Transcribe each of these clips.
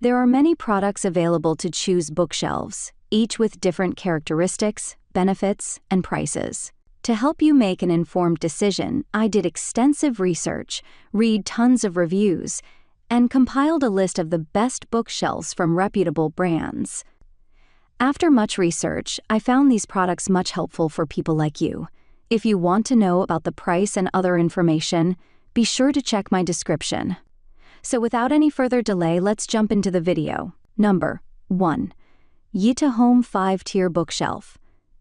There are many products available to choose bookshelves, each with different characteristics, benefits, and prices. To help you make an informed decision, I did extensive research, read tons of reviews, and compiled a list of the best bookshelves from reputable brands. After much research, I found these products much helpful for people like you. If you want to know about the price and other information, be sure to check my description. So without any further delay, let's jump into the video. Number 1. Yitahome 5-Tier Bookshelf.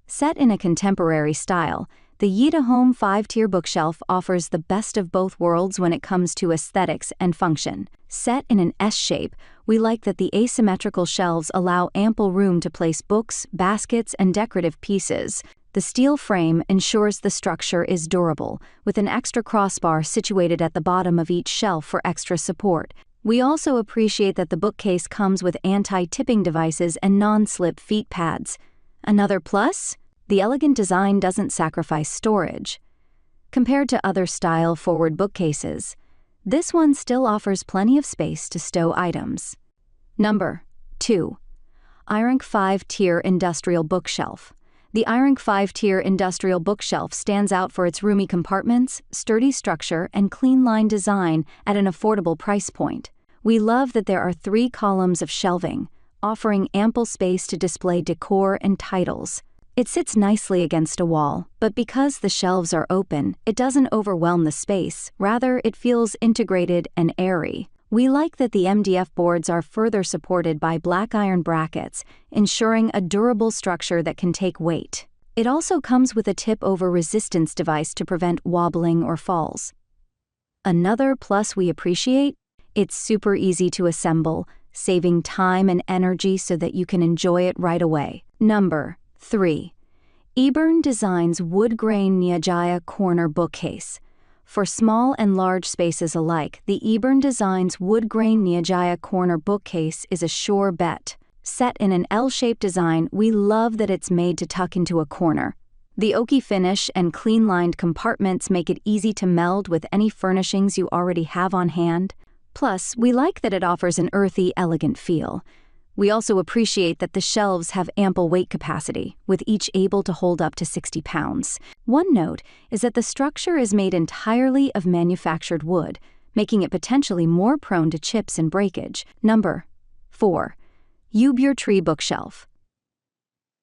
Set in a contemporary style, the Yitahome 5-Tier Bookshelf offers the best of both worlds when it comes to aesthetics and function. Set in an S shape, we like that the asymmetrical shelves allow ample room to place books, baskets, and decorative pieces. The steel frame ensures the structure is durable, with an extra crossbar situated at the bottom of each shelf for extra support. We also appreciate that the bookcase comes with anti-tipping devices and non-slip feet pads. Another plus? The elegant design doesn't sacrifice storage. Compared to other style-forward bookcases, this one still offers plenty of space to stow items. Number 2. Ironck 5-Tier Industrial Bookshelf. The Ironck 5-Tier Industrial Bookshelf stands out for its roomy compartments, sturdy structure, and clean-line design at an affordable price point. We love that there are 3 columns of shelving, offering ample space to display decor and titles. It sits nicely against a wall, but because the shelves are open, it doesn't overwhelm the space. Rather, it feels integrated and airy. We like that the MDF boards are further supported by black iron brackets, ensuring a durable structure that can take weight. It also comes with a tip-over resistance device to prevent wobbling or falls. Another plus we appreciate? It's super easy to assemble, saving time and energy so that you can enjoy it right away. Number 3. Ebern Designs Wood Grain Nyajiah Corner Bookcase. For small and large spaces alike, the Ebern Designs Wood Grain Nyajiah Corner Bookcase is a sure bet. Set in an L-shaped design, we love that it's made to tuck into a corner. The oaky finish and clean-lined compartments make it easy to meld with any furnishings you already have on hand. Plus, we like that it offers an earthy, elegant feel. We also appreciate that the shelves have ample weight capacity, with each able to hold up to 60 pounds. One note is that the structure is made entirely of manufactured wood, making it potentially more prone to chips and breakage. Number 4. Ubur Tree Bookshelf.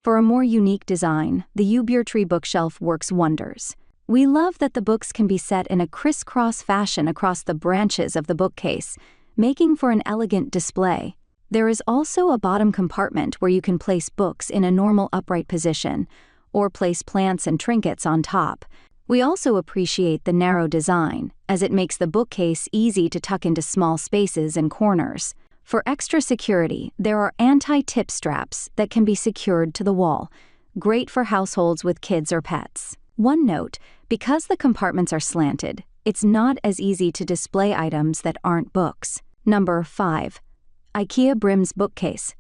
For a more unique design, the Ubur Tree Bookshelf works wonders. We love that the books can be set in a crisscross fashion across the branches of the bookcase, making for an elegant display. There is also a bottom compartment where you can place books in a normal upright position, or place plants and trinkets on top. We also appreciate the narrow design, as it makes the bookcase easy to tuck into small spaces and corners. For extra security, there are anti-tip straps that can be secured to the wall, great for households with kids or pets. One note, because the compartments are slanted, it's not as easy to display items that aren't books. Number 5. Ikea Brims Bookcase.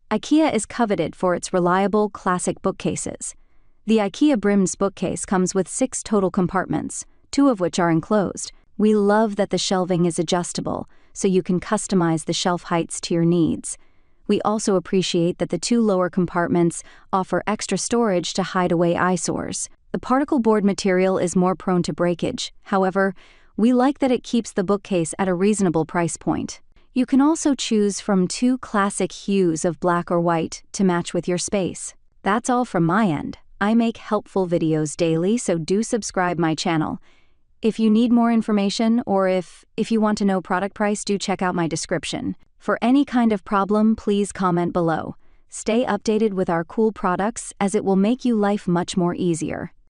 Ikea is coveted for its reliable, classic bookcases. The Ikea Brims bookcase comes with 6 total compartments, 2 of which are enclosed. We love that the shelving is adjustable, so you can customize the shelf heights to your needs. We also appreciate that the 2 lower compartments offer extra storage to hide away eyesores. The particle board material is more prone to breakage. However, we like that it keeps the bookcase at a reasonable price point. You can also choose from 2 classic hues of black or white to match with your space. That's all from my end. I make helpful videos daily, so do subscribe my channel. If you need more information or if you want to know product price, do check out my description. For any kind of problem, please comment below. Stay updated with our cool products, as it will make you life much more easier.